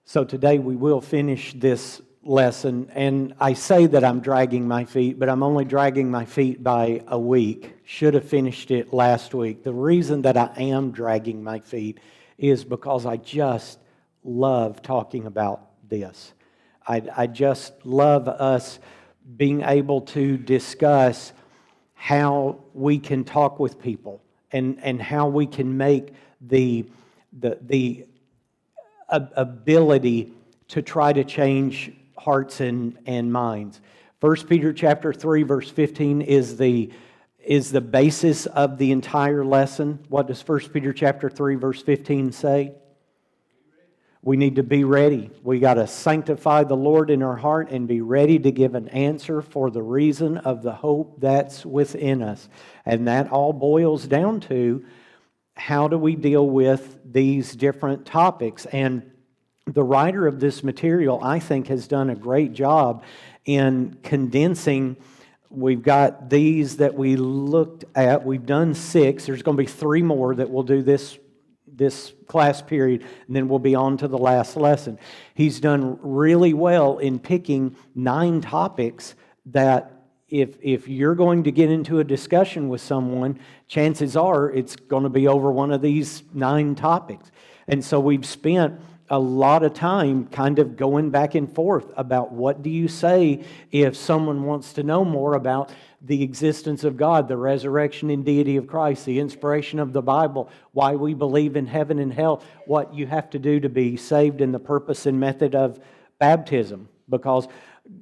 So today we will finish this lesson, and I say that I'm dragging my feet, but I'm only dragging my feet by a week. Should have finished it last week. The reason that I am dragging my feet is because I just love talking about this. I just love us being able to discuss how we can talk with people and how we can make the ability to try to change hearts and minds. 1 Peter chapter 3 verse 15 is the basis of the entire lesson. What does 1 Peter chapter 3 verse 15 say? We need to be ready. We got to sanctify the Lord in our heart and be ready to give an answer for the reason of the hope that's within us. And that all boils down to, how do we deal with these different topics? And the writer of this material, I think, has done a great job in condensing. We've got these that we looked at. We've done 6. There's going to be 3 more that we'll do this class period, and then we'll be on to the last lesson. He's done really well in picking 9 topics that if you're going to get into a discussion with someone, chances are it's going to be over one of these 9 topics. And so we've spent a lot of time kind of going back and forth about what do you say if someone wants to know more about the existence of God, the resurrection and deity of Christ, the inspiration of the Bible, why we believe in heaven and hell, what you have to do to be saved, and the purpose and method of baptism. Because,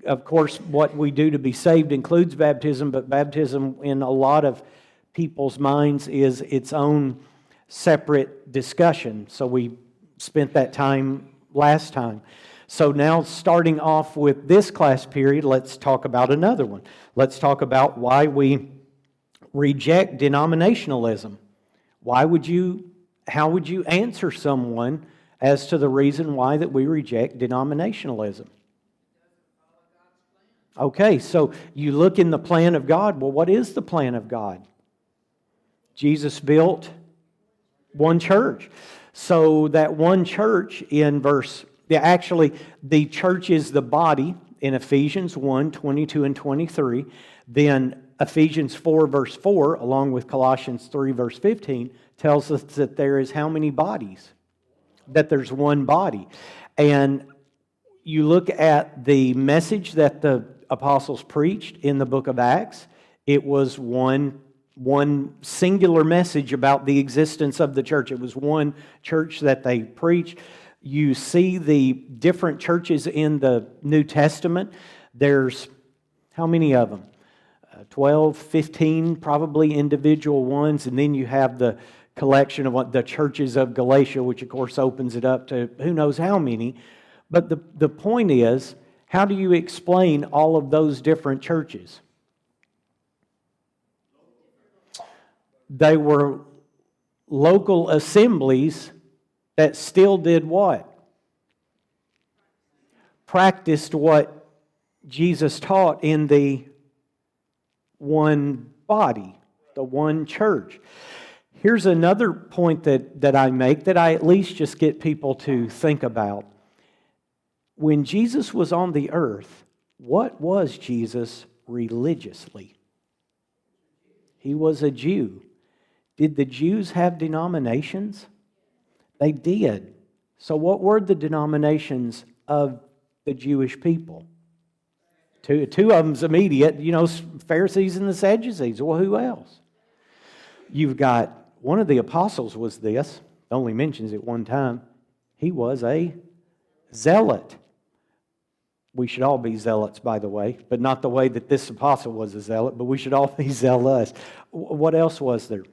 of course, what we do to be saved includes baptism, but baptism in a lot of people's minds is its own separate discussion. So we spent that time last time. So now, starting off with this class period, let's talk about another one. Let's talk about why we reject denominationalism. How would you answer someone as to the reason why that we reject denominationalism? Okay, so you look in the plan of God. Well, what is the plan of God? Jesus built one church. So that one church in the church is the body in Ephesians 1, 22 and 23. Then Ephesians 4, verse 4, along with Colossians 3, verse 15, tells us that there is how many bodies? That there's one body. And you look at the message that the apostles preached in the book of Acts, it was one singular message about the existence of the church. It was one church that they preached. You see the different churches in the New Testament. There's how many of them? 12, 15, probably individual ones. And then you have the collection of what the churches of Galatia, which of course opens it up to who knows how many. But the point is, how do you explain all of those different churches? They were local assemblies that still did what? Practiced what Jesus taught in the one body, the one church. Here's another point that I make that I at least just get people to think about. When Jesus was on the earth, what was Jesus religiously? He was a Jew. Did the Jews have denominations? They did. So what were the denominations of the Jewish people? Two of them's immediate, Pharisees and the Sadducees. Well, who else? You've got, one of the apostles was this, only mentions it one time. He was a zealot. We should all be zealots, by the way, but not the way that this apostle was a zealot, but we should all be zealous. What else was there?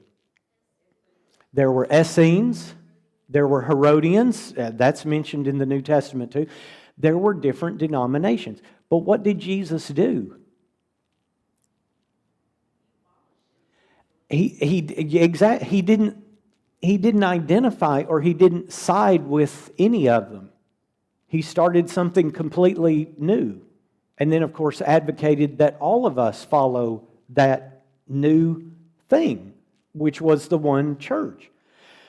There were Essenes. There were Herodians. That's mentioned in the New Testament too. There were different denominations. But what did Jesus do? He didn't identify, or he didn't side with any of them. He started something completely new. And then, of course, advocated that all of us follow that new thing, which was the one church.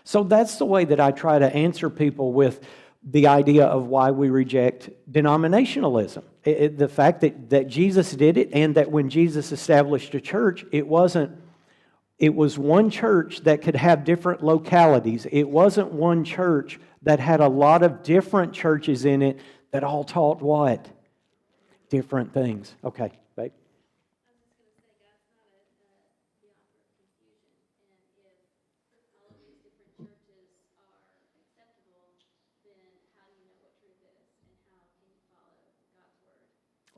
So that's the way that I try to answer people with the idea of why we reject denominationalism. The fact that Jesus did it, and that when Jesus established a church, it was one church that could have different localities. It wasn't one church that had a lot of different churches in it that all taught what? Different things. Okay, babe.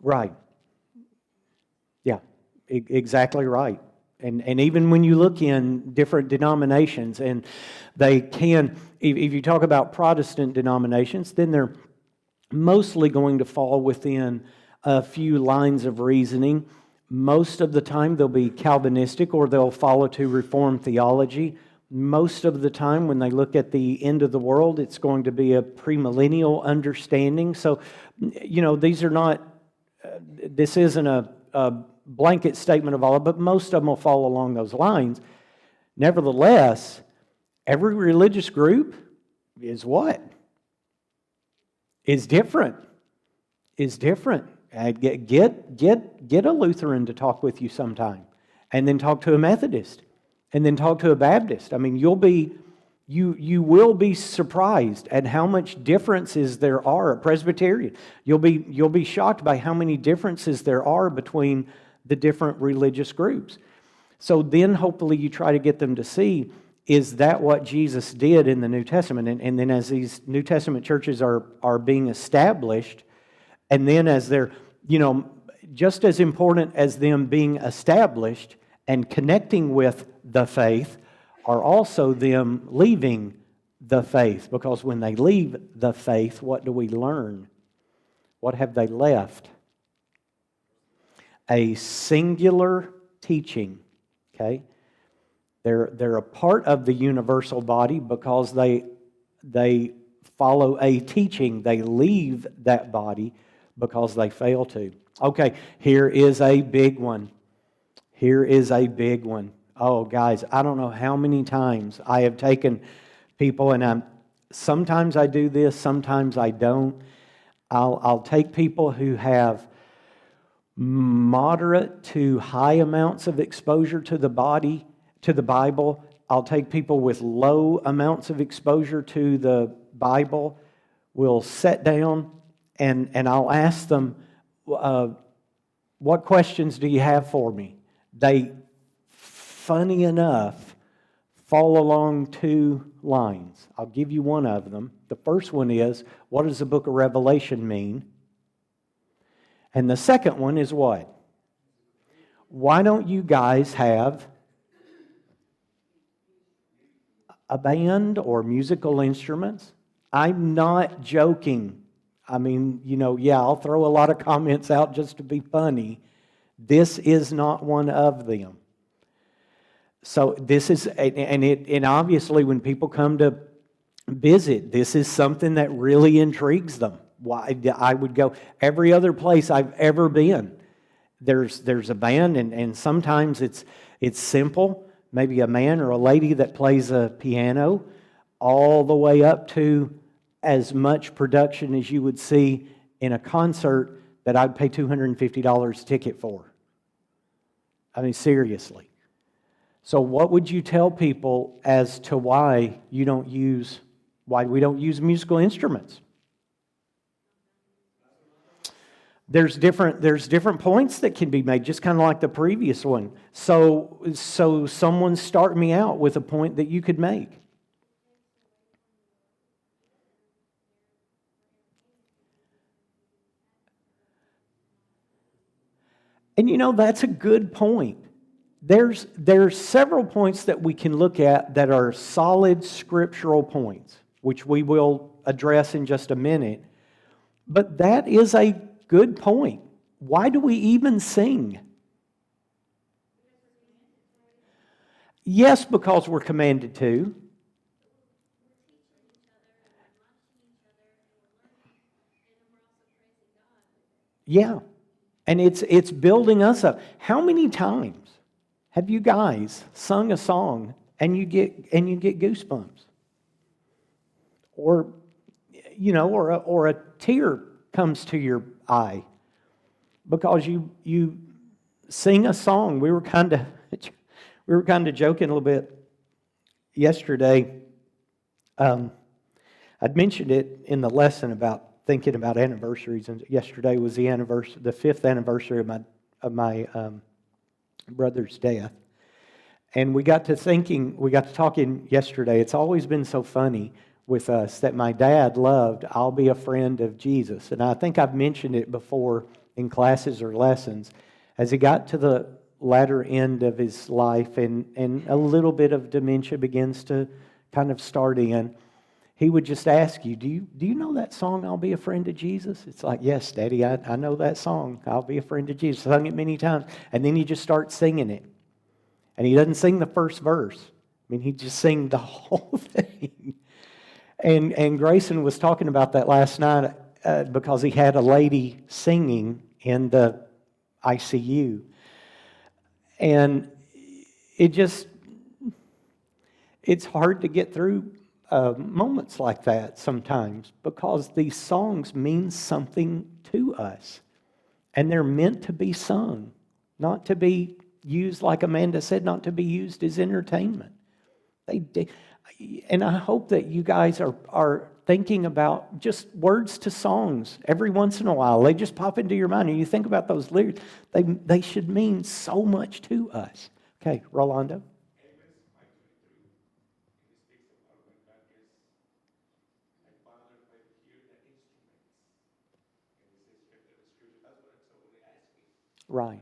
Right. Yeah, exactly right. And even when you look in different denominations, and they can, if you talk about Protestant denominations, then they're mostly going to fall within a few lines of reasoning. Most of the time they'll be Calvinistic, or they'll follow to Reformed theology. Most of the time when they look at the end of the world, it's going to be a premillennial understanding. So, these are not, this isn't a blanket statement of all, but most of them will fall along those lines. Nevertheless, every religious group is what? Is different. Is different. Get a Lutheran to talk with you sometime, and then talk to a Methodist, and then talk to a Baptist. I mean, you will be surprised at how much differences there are. A Presbyterian, you'll be shocked by how many differences there are between the different religious groups. So then hopefully you try to get them to see, is that what Jesus did in the New Testament? And then as these New Testament churches are being established, and then as they're, just as important as them being established and connecting with the faith, are also them leaving the faith. Because when they leave the faith, what do we learn? What have they left? A singular teaching, okay? They're a part of the universal body because they follow a teaching. They leave that body because they fail to. Okay, here is a big one. Here is a big one. Oh, guys, I don't know how many times I have taken people, and sometimes I do this, sometimes I don't. I'll take people who have moderate to high amounts of exposure to the Bible. I'll take people with low amounts of exposure to the Bible. We'll sit down and I'll ask them, what questions do you have for me? They, funny enough, fall along two lines. I'll give you one of them. The first one is, what does the book of Revelation mean? And the second one is what? Why don't you guys have a band or musical instruments? I'm not joking. I mean, I'll throw a lot of comments out just to be funny. This is not one of them. So this is, and obviously when people come to visit, this is something that really intrigues them. Why I would go every other place I've ever been. There's a band, and sometimes it's simple. Maybe a man or a lady that plays a piano, all the way up to as much production as you would see in a concert that I'd pay $250 ticket for. I mean, seriously. So what would you tell people as to why we don't use musical instruments? There's different points that can be made, just kind of like the previous one. So someone start me out with a point that you could make. And that's a good point. There's several points that we can look at that are solid scriptural points, which we will address in just a minute. But that is a good point. Why do we even sing? Yes, because we're commanded to. Yeah. And it's building us up. How many times have you guys sung a song and you get goosebumps? Or or a tear comes to your eye because you sing a song. We were kind of joking a little bit yesterday. I'd mentioned it in the lesson about thinking about anniversaries, and yesterday was the 5th anniversary of my brother's death. And we got to talking yesterday. It's always been so funny with us that my dad loved "I'll Be a Friend of Jesus," and I think I've mentioned it before in classes or lessons. As he got to the latter end of his life and a little bit of dementia begins to kind of start in, he would just ask you, do you know that song, "I'll Be a Friend of Jesus"? It's like, yes, Daddy, I know that song, "I'll Be a Friend of Jesus." I sung it many times. And then he just starts singing it. And he doesn't sing the first verse. I mean, he just sings the whole thing. And Grayson was talking about that last night because he had a lady singing in the ICU. And it's hard to get through moments like that sometimes because these songs mean something to us. And they're meant to be sung, not to be used, like Amanda said, not to be used as entertainment. And I hope that you guys are thinking about just words to songs every once in a while. They just pop into your mind and you think about those lyrics. They should mean so much to us. Okay, Rolando. Right.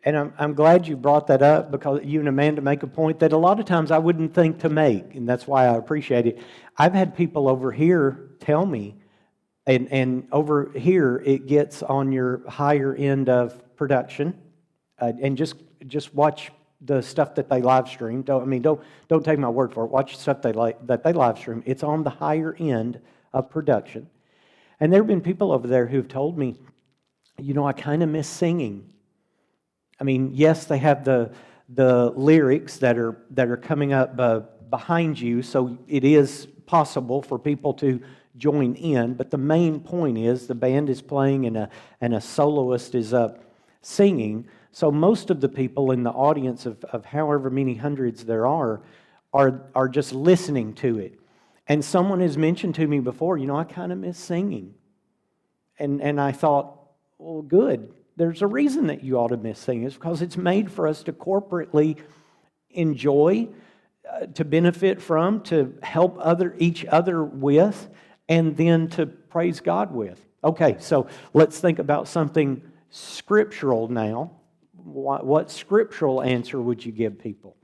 And I'm glad you brought that up because you and Amanda make a point that a lot of times I wouldn't think to make, and that's why I appreciate it. I've had people over here tell me, and over here it gets on your higher end of production, and just watch the stuff that they live stream. Don't take my word for it. Watch the stuff that they live stream. It's on the higher end of production, and there have been people over there who've told me, I kind of miss singing. I mean, yes, they have the lyrics that are coming up behind you, so it is possible for people to join in. But the main point is the band is playing and a soloist is up singing. So most of the people in the audience of however many hundreds there are just listening to it. And someone has mentioned to me before, I kind of miss singing. And I thought, well, good. There's a reason that you ought to miss singing. It's because it's made for us to corporately enjoy, to benefit from, to help each other with, and then to praise God with. Okay, so let's think about something scriptural now. What scriptural answer would you give people?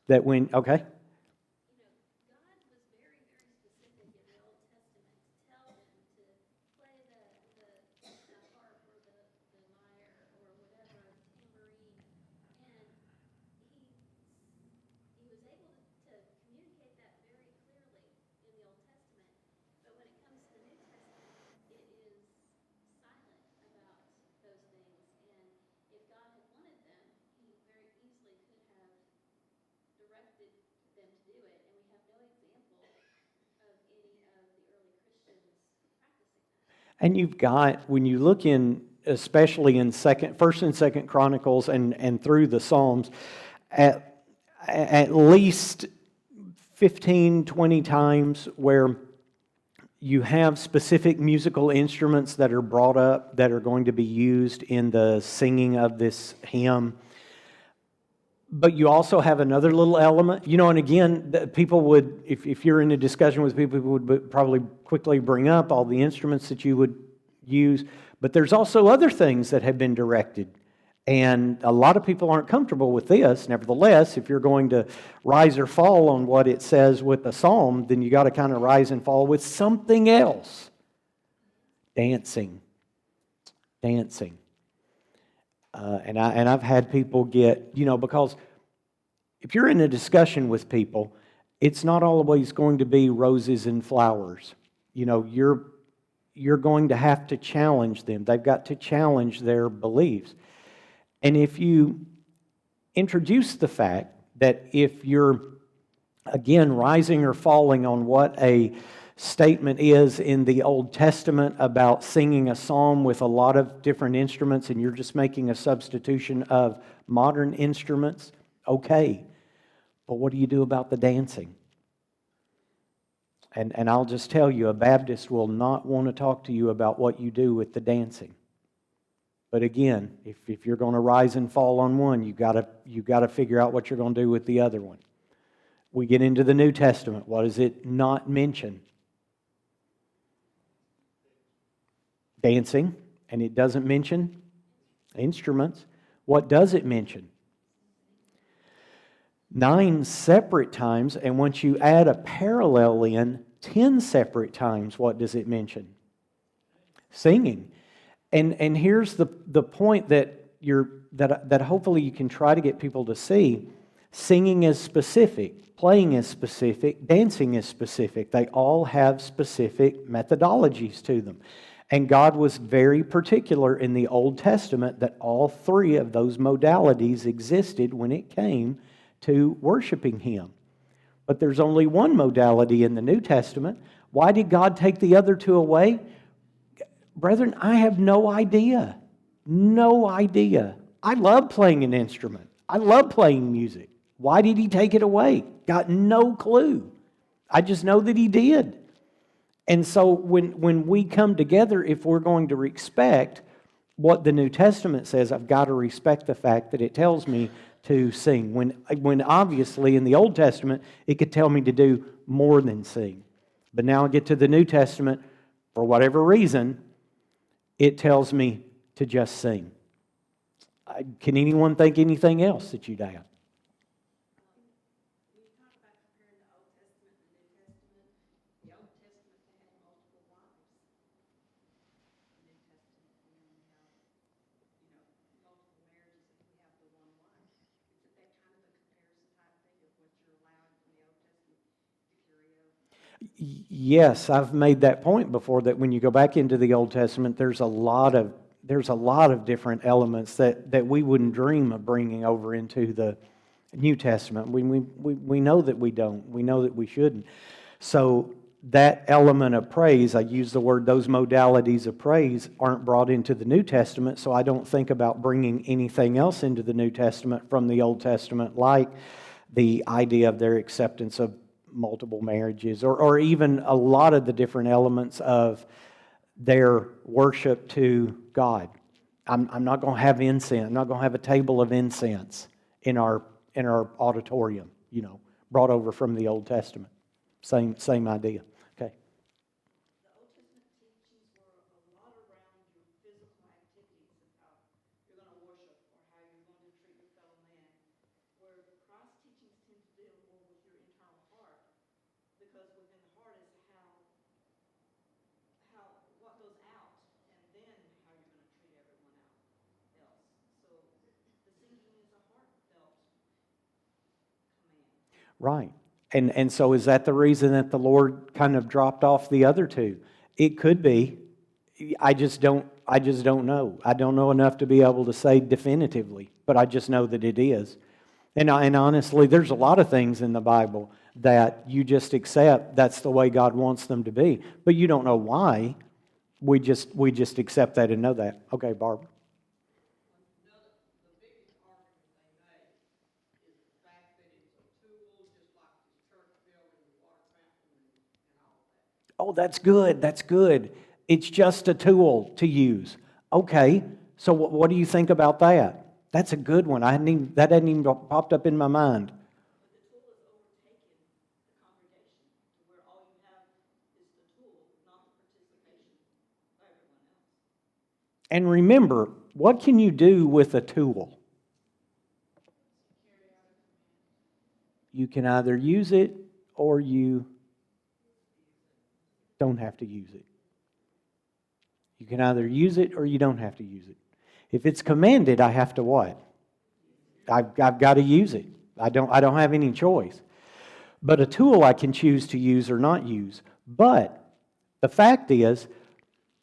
Okay. And you've got, when you look in, especially in First and Second Chronicles and through the Psalms, at least 15, 20 times where you have specific musical instruments that are brought up that are going to be used in the singing of this hymn. But you also have another little element, and again, people would, if you're in a discussion with people, would probably quickly bring up all the instruments that you would use. But there's also other things that have been directed. And a lot of people aren't comfortable with this. Nevertheless, if you're going to rise or fall on what it says with a psalm, then you got to kind of rise and fall with something else. Dancing. dancing. And I've had people get, because if you're in a discussion with people, it's not always going to be roses and flowers. You're going to have to challenge them. They've got to challenge their beliefs. And if you introduce the fact that if you're, again, rising or falling on what a statement is in the Old Testament about singing a psalm with a lot of different instruments and you're just making a substitution of modern instruments, okay. But what do you do about the dancing? And I'll just tell you, a Baptist will not want to talk to you about what you do with the dancing. But again, if you're going to rise and fall on one, you've got to figure out what you're going to do with the other one. We get into the New Testament. What does it not mention? Dancing, and it doesn't mention instruments. What does it mention? 9 separate times, and once you add a parallel in, 10 separate times, what does it mention? Singing. And here's the point that hopefully you can try to get people to see. Singing is specific, playing is specific, dancing is specific. They all have specific methodologies to them. And God was very particular in the Old Testament that all 3 of those modalities existed when it came to worshiping Him. But there's only one modality in the New Testament. Why did God take the other 2 away? Brethren, I have no idea. No idea. I love playing an instrument. I love playing music. Why did He take it away? Got no clue. I just know that He did. And so when we come together, if we're going to respect what the New Testament says, I've got to respect the fact that it tells me to sing. When obviously in the Old Testament, it could tell me to do more than sing. But now I get to the New Testament, for whatever reason, it tells me to just sing. Can anyone think anything else that you'd add? Yes, I've made that point before, that when you go back into the Old Testament, there's a lot of different elements that we wouldn't dream of bringing over into the New Testament. We know that we don't. We know that we shouldn't. So that element of praise, I use the word, those modalities of praise aren't brought into the New Testament, so I don't think about bringing anything else into the New Testament from the Old Testament, like the idea of their acceptance of multiple marriages, or even a lot of the different elements of their worship to God. I'm not going to have incense. I'm not going to have a table of incense in our auditorium, brought over from the Old Testament. Same idea. Okay. The Old Testament teachings were a lot around your physical activities of how you're going to worship or how you're going to treat your fellow man, where Christ's teachings tend to deal more with your internal heart, because within the heart is how what goes out, and then how you're going to treat everyone else. So the singing is a heartfelt command. Right. And so is that the reason that the Lord kind of dropped off the other 2? It could be. I just don't know. I don't know enough to be able to say definitively, but I just know that it is. And honestly, there's a lot of things in the Bible that you just accept that's the way God wants them to be, but you don't know why. We just accept that and know that. Okay, Barbara. The biggest argument they make is the fact that it's a tool, just like this church building, water fountain, and all that. Oh, that's good. That's good. It's just a tool to use. Okay, so what do you think about that? That's a good one. That hadn't even popped up in my mind. But the tool has overtaken the congregation to where all you have is the tool, not the participation by everyone else. And remember, what can you do with a tool? Carry out a command. You can either use it or you don't have to use it. You can either use it or you don't have to use it. If it's commanded, I have to what? I've got to use it. I don't have any choice. But a tool I can choose to use or not use. But the fact is,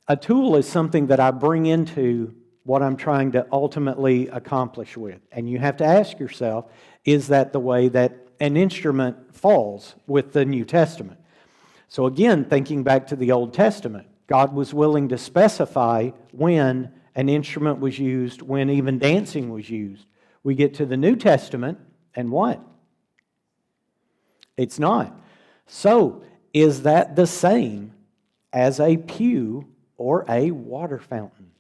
a tool is something that I bring into what I'm trying to ultimately accomplish with. And you have to ask yourself, is that the way that an instrument falls with the New Testament? So again, thinking back to the Old Testament, God was willing to specify when an instrument was used, when even dancing was used. We get to the New Testament, and what? It's not. So, is that the same as a pew or a water fountain?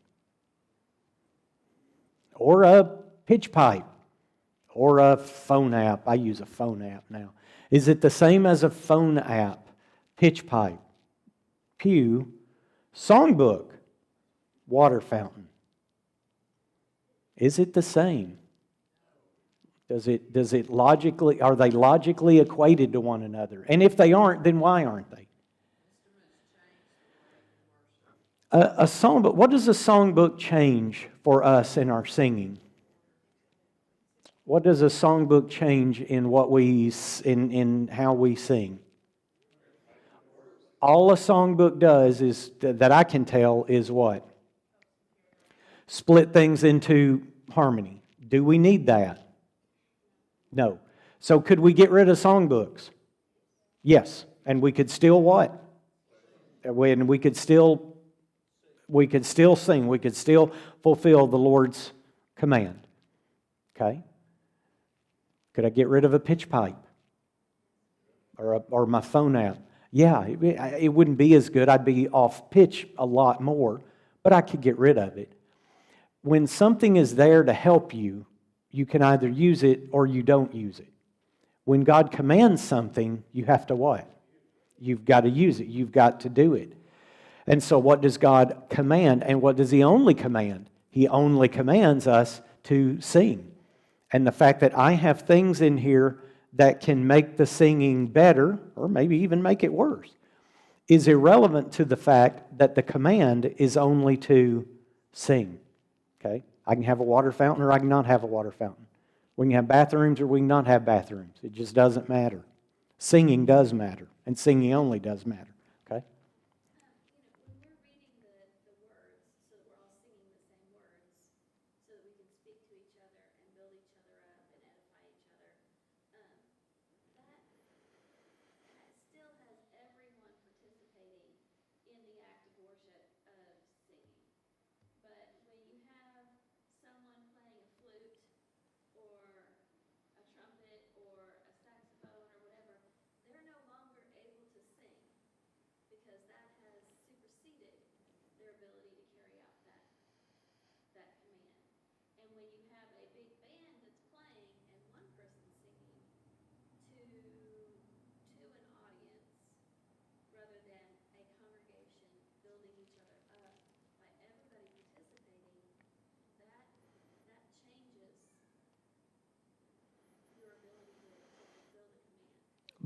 Or a pitch pipe? Or a phone app? I use a phone app now. Is it the same as a phone app, pitch pipe, pew, songbook, water fountain? Is it the same? Does it logically, are they logically equated to one another? And if they aren't, then why aren't they? A songbook, what does a songbook change for us in our singing? What does a songbook change in in how we sing? All a songbook does is that I can tell is what? Split things into harmony. Do we need that? No. So could we get rid of songbooks? Yes. And we could still what? And we could still sing. We could still fulfill the Lord's command. Okay? Could I get rid of a pitch pipe? Or my phone app? Yeah, it wouldn't be as good. I'd be off pitch a lot more, but I could get rid of it. When something is there to help you, you can either use it or you don't use it. When God commands something, you have to what? You've got to use it. You've got to do it. And so what does God command? And what does He only command? He only commands us to sing. And the fact that I have things in here that can make the singing better, or maybe even make it worse, is irrelevant to the fact that the command is only to sing. Okay? I can have a water fountain or I can not have a water fountain. We can have bathrooms or we can not have bathrooms. It just doesn't matter. Singing does matter, and singing only does matter. Okay? When we're reading the words, so that we're all singing the same words, so that we can speak to each other and build each other up and edify each other, that still has everyone participating in the act of worship of singing. But when you have someone playing a flute or a trumpet or a saxophone or whatever, they're no longer able to sing because that has superseded their ability to carry out that command. And when you have a big band that's playing and one person singing to an audience rather than a congregation building each other up by everybody participating, that changes your ability to fulfill the command.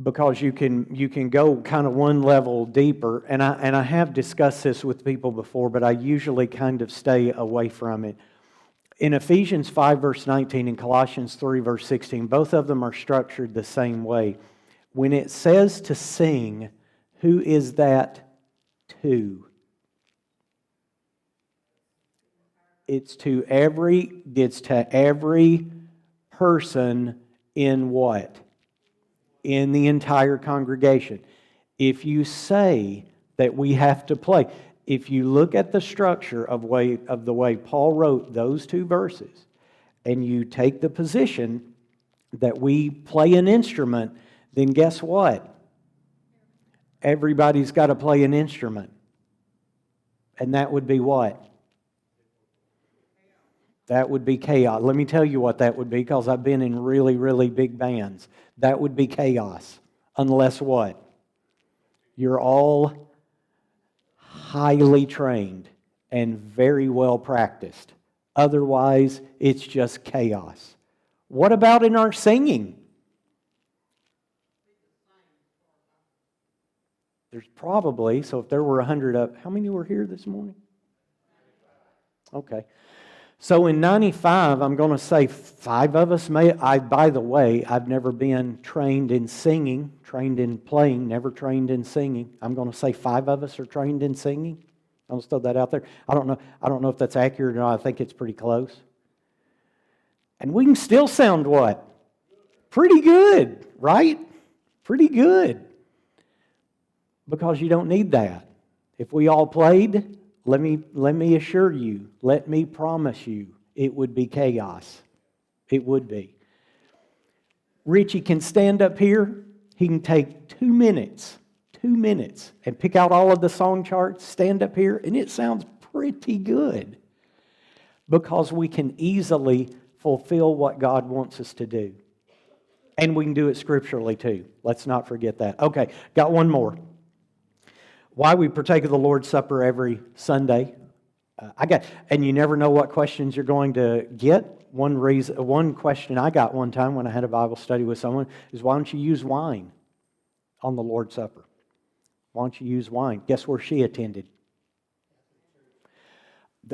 Because you can go kind of one level deeper, and I have discussed this with people before, but I usually kind of stay away from it. In Ephesians 5 verse 19 and Colossians 3 verse 16, both of them are structured the same way. When it says to sing, who is that to? It's to every person in what? In the entire congregation. If you say that we have to play, if you look at the structure of the way Paul wrote those two verses, and you take the position that we play an instrument, then guess what? Everybody's got to play an instrument. And that would be what? That would be chaos. Let me tell you what that would be, because I've been in really, really big bands. That would be chaos. Unless what? You're all highly trained and very well practiced. Otherwise, it's just chaos. What about in our singing? There's probably, so if there were 100 up, how many were here this morning? Okay. So in 95, I'm going to say 5 of us by the way, I've never been trained in singing, trained in playing, never trained in singing. I'm going to say 5 of us are trained in singing. I'll just throw that out there. I don't know if that's accurate or not. I think it's pretty close. And we can still sound what? Pretty good, right? Pretty good. Because you don't need that. If we all played, let me assure you, let me promise you, it would be chaos. It would be. Richie can stand up here. He can take 2 minutes, and pick out all of the song charts, stand up here, and it sounds pretty good. Because we can easily fulfill what God wants us to do. And we can do it scripturally too. Let's not forget that. Okay, got one more. Why we partake of the Lord's Supper every Sunday. And you never know what questions you're going to get. One question I got one time when I had a Bible study with someone is, why don't you use wine on the Lord's Supper? Why don't you use wine? Guess where she attended?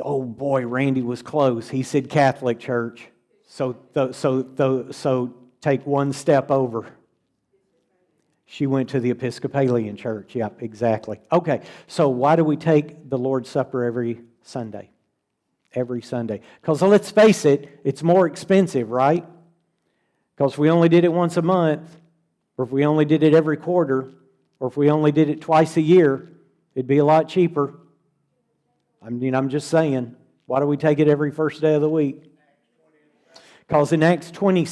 Oh boy, Randy was close. He said Catholic church. So take one step over. She went to the Episcopalian church. Yeah, exactly. Okay, so why do we take the Lord's Supper every Sunday? Every Sunday. Because let's face it, it's more expensive, right? Because if we only did it once a month, or if we only did it every quarter, or if we only did it twice a year, it'd be a lot cheaper. I'm just saying, why do we take it every first day of the week? Because in Acts 20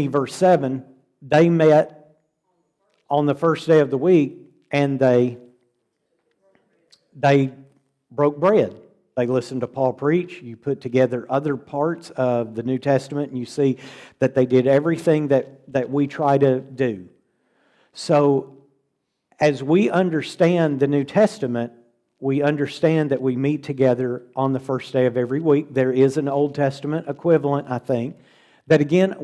verse 7, they met on the first day of the week and they broke bread. They listened to Paul preach. You put together other parts of the New Testament and you see that they did everything that we try to do. So as we understand the New Testament, we understand that we meet together on the first day of every week. There is an Old Testament equivalent, I think, that again,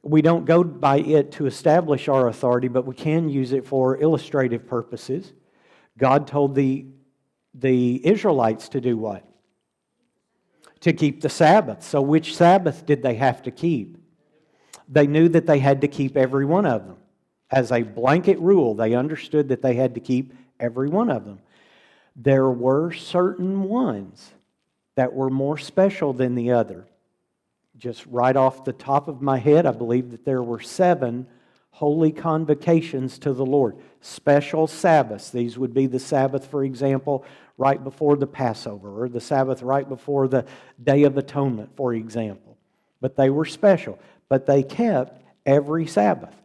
we don't go by it to establish our authority, but we can use it for illustrative purposes. God told the Israelites to do what? To keep the Sabbath. So which Sabbath did they have to keep? They knew that they had to keep every one of them. As a blanket rule, they understood that they had to keep every one of them. There were certain ones that were more special than the other. Just right off the top of my head, I believe that there were 7 holy convocations to the Lord. Special Sabbaths. These would be the Sabbath, for example, right before the Passover, or the Sabbath right before the Day of Atonement, for example. But they were special. But they kept every Sabbath.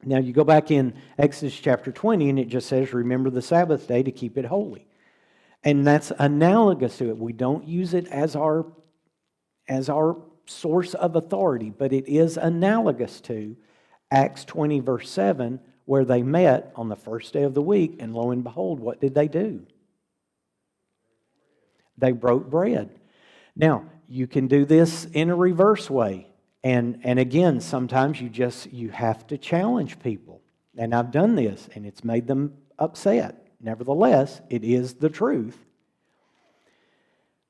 Now you go back in Exodus chapter 20 and it just says, remember the Sabbath day to keep it holy. And that's analogous to it. We don't use it as our source of authority, but it is analogous to Acts 20 verse 7, where they met on the first day of the week, and lo and behold, what did they do? They broke bread. Now, you can do this in a reverse way. And again, sometimes you have to challenge people. And I've done this, and it's made them upset. Nevertheless, it is the truth.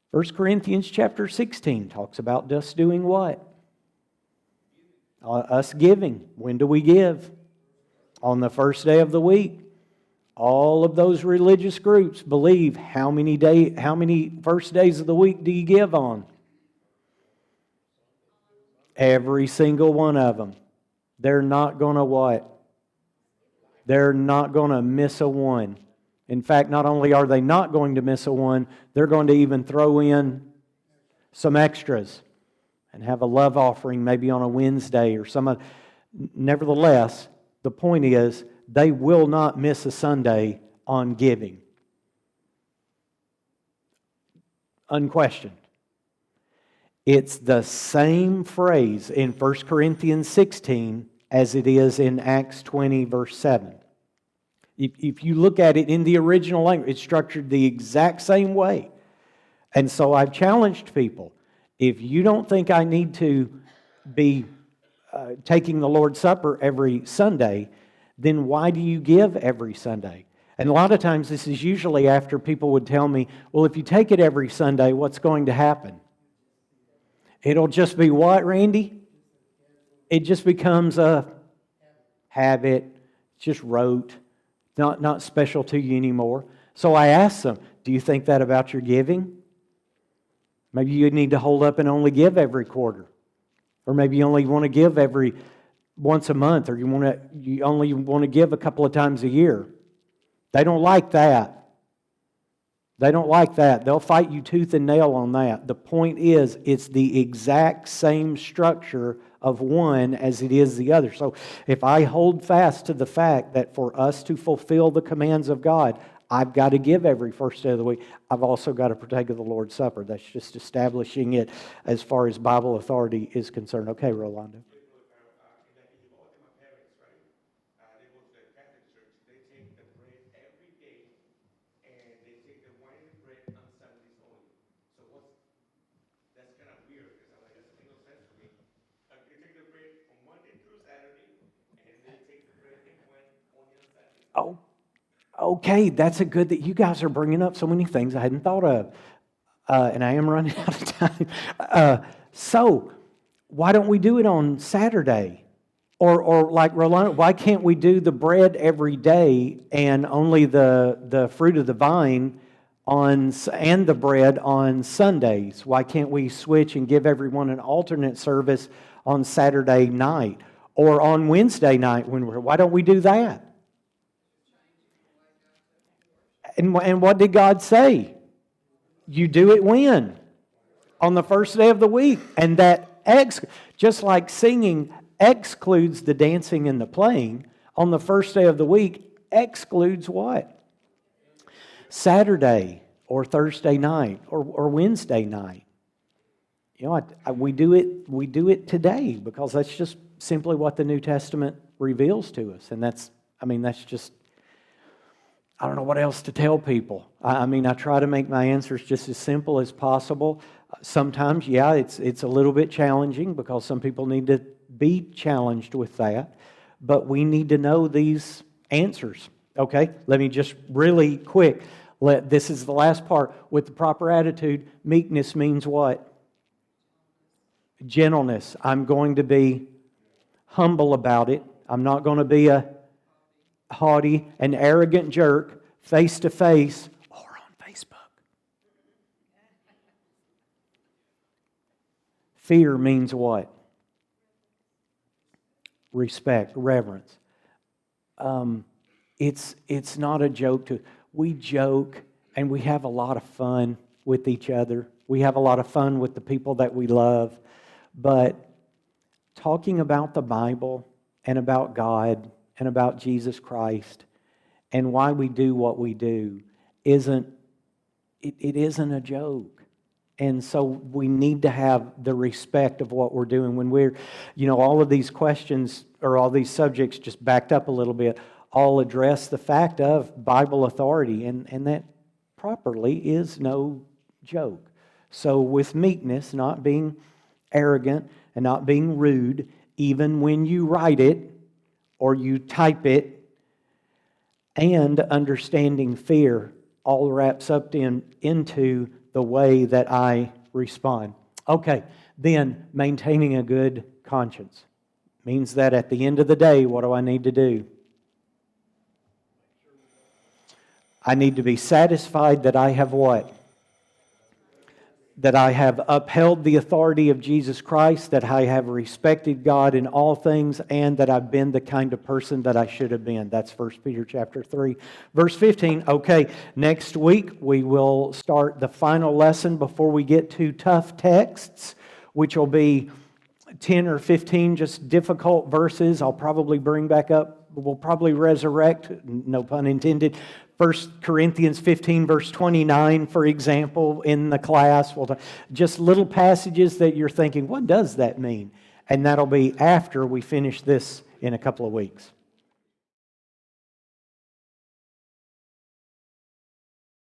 1 Corinthians chapter 16 talks about us doing what? Us giving. When do we give? On the first day of the week. All of those religious groups believe how many first days of the week do you give on? Every single one of them. They're not going to what? They're not going to miss a one. In fact, not only are they not going to miss a one, they're going to even throw in some extras and have a love offering maybe on a Wednesday or some. Nevertheless, the point is they will not miss a Sunday on giving. Unquestioned. It's the same phrase in 1 Corinthians 16 as it is in Acts 20 verse 7. If you look at it in the original language, it's structured the exact same way. And so I've challenged people, if you don't think I need to be taking the Lord's Supper every Sunday, then why do you give every Sunday? And a lot of times this is usually after people would tell me, well, if you take it every Sunday, what's going to happen? It'll just be what, Randy? It just becomes a habit, just rote, not special to you anymore. So I asked them, do you think that about your giving? Maybe you need to hold up and only give every quarter. Or maybe you only want to give every once a month, or you only want to give a couple of times a year. They don't like that. They don't like that. They'll fight you tooth and nail on that. The point is, it's the exact same structure of one as it is the other. So if I hold fast to the fact that for us to fulfill the commands of God, I've got to give every first day of the week, I've also got to partake of the Lord's Supper. That's just establishing it as far as Bible authority is concerned. Okay, Rolando. Oh, okay, that's a good that you guys are bringing up so many things I hadn't thought of. And I am running out of time. So, why don't we do it on Saturday? Or like Rolando, why can't we do the bread every day and only the fruit of the vine and the bread on Sundays? Why can't we switch and give everyone an alternate service on Saturday night or on Wednesday night? Why don't we do that? And what did God say? You do it when? On the first day of the week. And that just like singing excludes the dancing and the playing, on the first day of the week excludes what? Saturday or Thursday night or Wednesday night. You know, we do it today because that's just simply what the New Testament reveals to us. And that's just, I don't know what else to tell people. I try to make my answers just as simple as possible. Sometimes, yeah, it's a little bit challenging because some people need to be challenged with that. But we need to know these answers. Okay, let me just really quick. This is the last part. With the proper attitude, meekness means what? Gentleness. I'm going to be humble about it. I'm not going to be a haughty and arrogant jerk face to face or on Facebook. Fear means what? Respect, reverence. It's not a joke. We joke and we have a lot of fun with each other. We have a lot of fun with the people that we love. But talking about the Bible and about God and about Jesus Christ and why we do what we do isn't a joke. And so we need to have the respect of what we're doing when we're, all of these questions or all these subjects just backed up a little bit, all address the fact of Bible authority, and that properly is no joke. So with meekness, not being arrogant and not being rude, even when you write it or you type it, and understanding fear all wraps up into the way that I respond. Okay, then maintaining a good conscience means that at the end of the day, what do I need to do? I need to be satisfied that I have what? That I have upheld the authority of Jesus Christ, that I have respected God in all things, and that I've been the kind of person that I should have been. That's 1 Peter chapter 3, verse 15. Okay, next week we will start the final lesson before we get to tough texts, which will be 10 or 15 just difficult verses. I'll probably bring back up, we'll probably resurrect, no pun intended, 1 Corinthians 15, verse 29, for example, in the class. Just little passages that you're thinking, what does that mean? And that'll be after we finish this in a couple of weeks.